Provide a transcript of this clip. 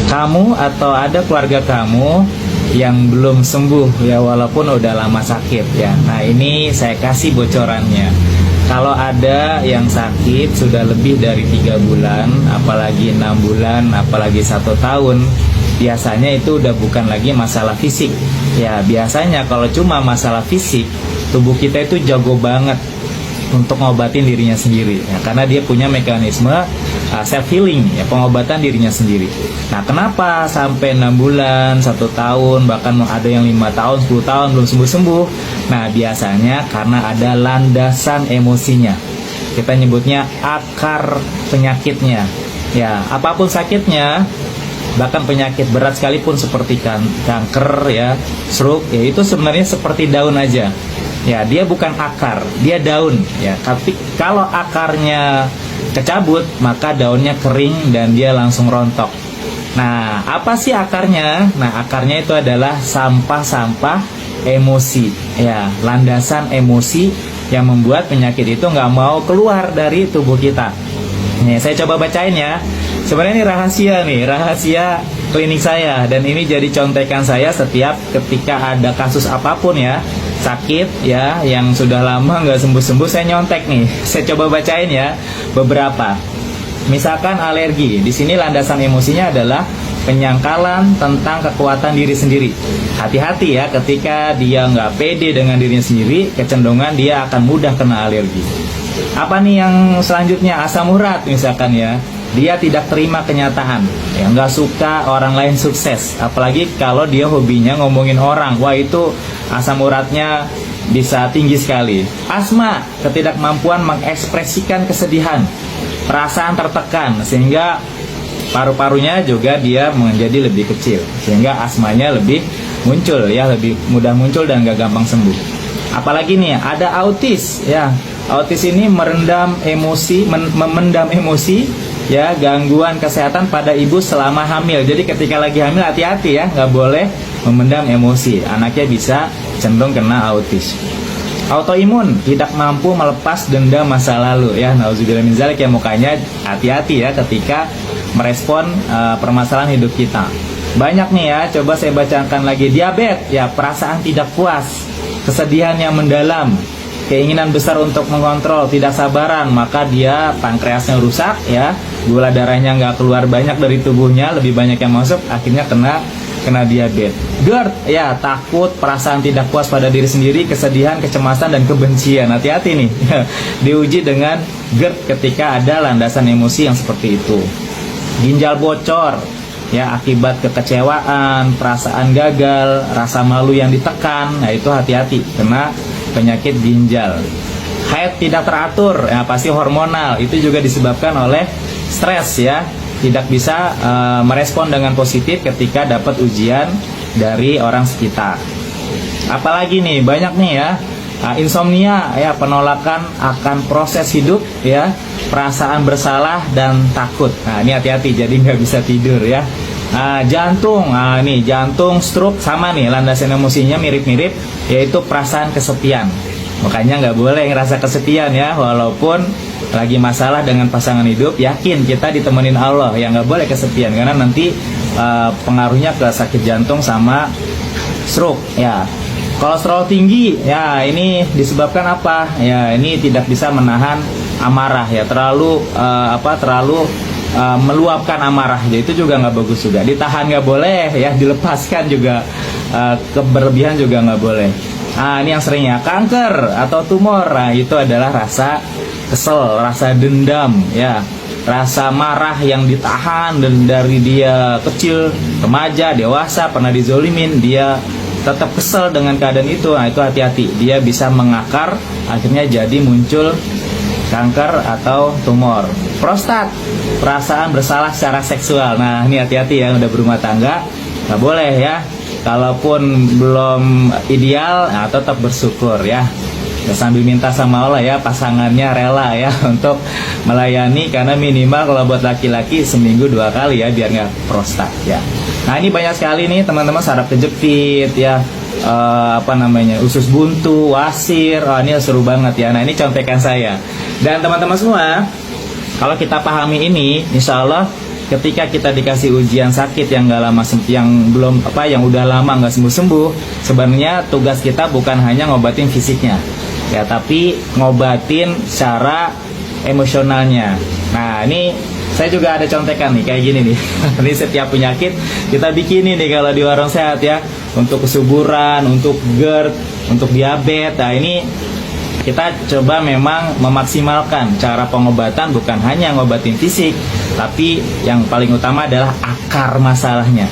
kamu atau ada keluarga kamu yang belum sembuh ya, walaupun udah lama sakit ya. Nah, ini saya kasih bocorannya. Kalau ada yang sakit sudah lebih dari 3 bulan, apalagi 6 bulan, apalagi 1 tahun, biasanya itu udah bukan lagi masalah fisik. Ya, biasanya kalau cuma masalah fisik, tubuh kita itu jago banget untuk ngobatin dirinya sendiri ya, karena dia punya mekanisme self healing ya, pengobatan dirinya sendiri. Nah, kenapa sampai 6 bulan, 1 tahun, bahkan ada yang 5 tahun, 10 tahun belum sembuh-sembuh? Nah, biasanya karena ada landasan emosinya. Kita nyebutnya akar penyakitnya. Ya, apapun sakitnya, bahkan penyakit berat sekalipun seperti kanker ya, stroke ya, itu sebenarnya seperti daun aja. Ya, dia bukan akar, dia daun ya. Tapi kalau akarnya kecabut, maka daunnya kering dan dia langsung rontok. Nah, apa sih akarnya? Nah, akarnya itu adalah sampah-sampah emosi ya, landasan emosi yang membuat penyakit itu nggak mau keluar dari tubuh kita. Nih, saya coba bacain ya. Sebenarnya ini rahasia klinik saya, dan ini jadi contekan saya setiap ketika ada kasus apapun ya, sakit ya, yang sudah lama nggak sembuh-sembuh, saya nyontek nih. Saya coba bacain ya beberapa. Misalkan alergi, di sini landasan emosinya adalah penyangkalan tentang kekuatan diri sendiri. Hati-hati ya, ketika dia nggak pede dengan dirinya sendiri, kecenderungan dia akan mudah kena alergi. Apa nih yang selanjutnya? Asam urat misalkan ya. Dia tidak terima kenyataan ya, nggak suka orang lain sukses, apalagi kalau dia hobinya ngomongin orang. Wah, itu asam uratnya bisa tinggi sekali. Asma, ketidakmampuan mengekspresikan kesedihan, perasaan tertekan, sehingga paru-parunya juga dia menjadi lebih kecil, sehingga asmanya lebih muncul ya, lebih mudah muncul dan gak gampang sembuh. Apalagi nih, ada autis ya. Autis ini memendam emosi ya, gangguan kesehatan pada ibu selama hamil. Jadi ketika lagi hamil hati-hati ya, nggak boleh memendam emosi. Anaknya bisa cenderung kena autis. Autoimun, tidak mampu melepas dendam masa lalu ya. Nauzubillah min dzalik ya, mukanya hati-hati ya ketika merespon permasalahan hidup kita. Banyak nih ya, coba saya bacakan lagi. Diabetes ya, perasaan tidak puas, kesedihan yang mendalam, keinginan besar untuk mengontrol, tidak sabaran, maka dia pankreasnya rusak ya, gula darahnya nggak keluar banyak dari tubuhnya, lebih banyak yang masuk, akhirnya kena diabetes. GERD ya, takut, perasaan tidak puas pada diri sendiri, kesedihan, kecemasan, dan kebencian. Hati-hati nih diuji dengan GERD ketika ada landasan emosi yang seperti itu. Ginjal bocor ya, akibat kekecewaan, perasaan gagal, rasa malu yang ditekan. Nah, itu hati-hati kena penyakit ginjal. Haid tidak teratur ya, pasti hormonal, itu juga disebabkan oleh stres ya, tidak bisa merespon dengan positif ketika dapat ujian dari orang sekitar. Apalagi nih, banyak nih ya, insomnia ya, penolakan akan proses hidup ya, perasaan bersalah dan takut. Nah, ini hati-hati, jadi nggak bisa tidur ya. Jantung, nih jantung, stroke, sama nih landasan emosinya mirip-mirip, yaitu perasaan kesepian. Makanya nggak boleh ngerasa kesepian ya, walaupun lagi masalah dengan pasangan hidup, yakin kita ditemenin Allah ya, nggak boleh kesepian, karena nanti pengaruhnya ke sakit jantung sama stroke ya. Kolesterol tinggi ya, ini disebabkan apa ya, ini tidak bisa menahan amarah ya, terlalu meluapkan amarah, jadi itu juga nggak bagus juga. Ditahan nggak boleh ya, dilepaskan juga keberlebihan juga nggak boleh. Ini yang seringnya kanker atau tumor. Nah, itu adalah rasa kesel, rasa dendam ya, rasa marah yang ditahan, dan dari dia kecil, remaja, dewasa pernah dizolimin, dia tetap kesel dengan keadaan itu. Nah, itu hati-hati, dia bisa mengakar, akhirnya jadi muncul kanker atau tumor. Prostat, perasaan bersalah secara seksual. Nah, ini hati-hati ya, udah berumah tangga, nggak boleh ya. Kalaupun belum ideal, nah tetap bersyukur ya. Sambil minta sama Allah ya, pasangannya rela ya untuk melayani, karena minimal kalau buat laki-laki seminggu 2 kali ya, biar nggak prostat ya. Nah, ini banyak sekali nih teman-teman, saraf kejepit ya, usus buntu, wasir. Ini seru banget ya. Nah, ini contekan saya. Dan teman-teman semua, kalau kita pahami ini, insya Allah ketika kita dikasih ujian sakit yang nggak lama yang belum yang udah lama nggak sembuh-sembuh, sebenarnya tugas kita bukan hanya ngobatin fisiknya ya, tapi ngobatin secara emosionalnya. Nah, ini saya juga ada contekan nih kayak gini nih. Ini setiap penyakit kita bikin nih kalau di Warung Sehat ya, untuk kesuburan, untuk GERD, untuk diabetes. Nah, ini kita coba memang memaksimalkan cara pengobatan, bukan hanya ngobatin fisik, tapi yang paling utama adalah akar masalahnya.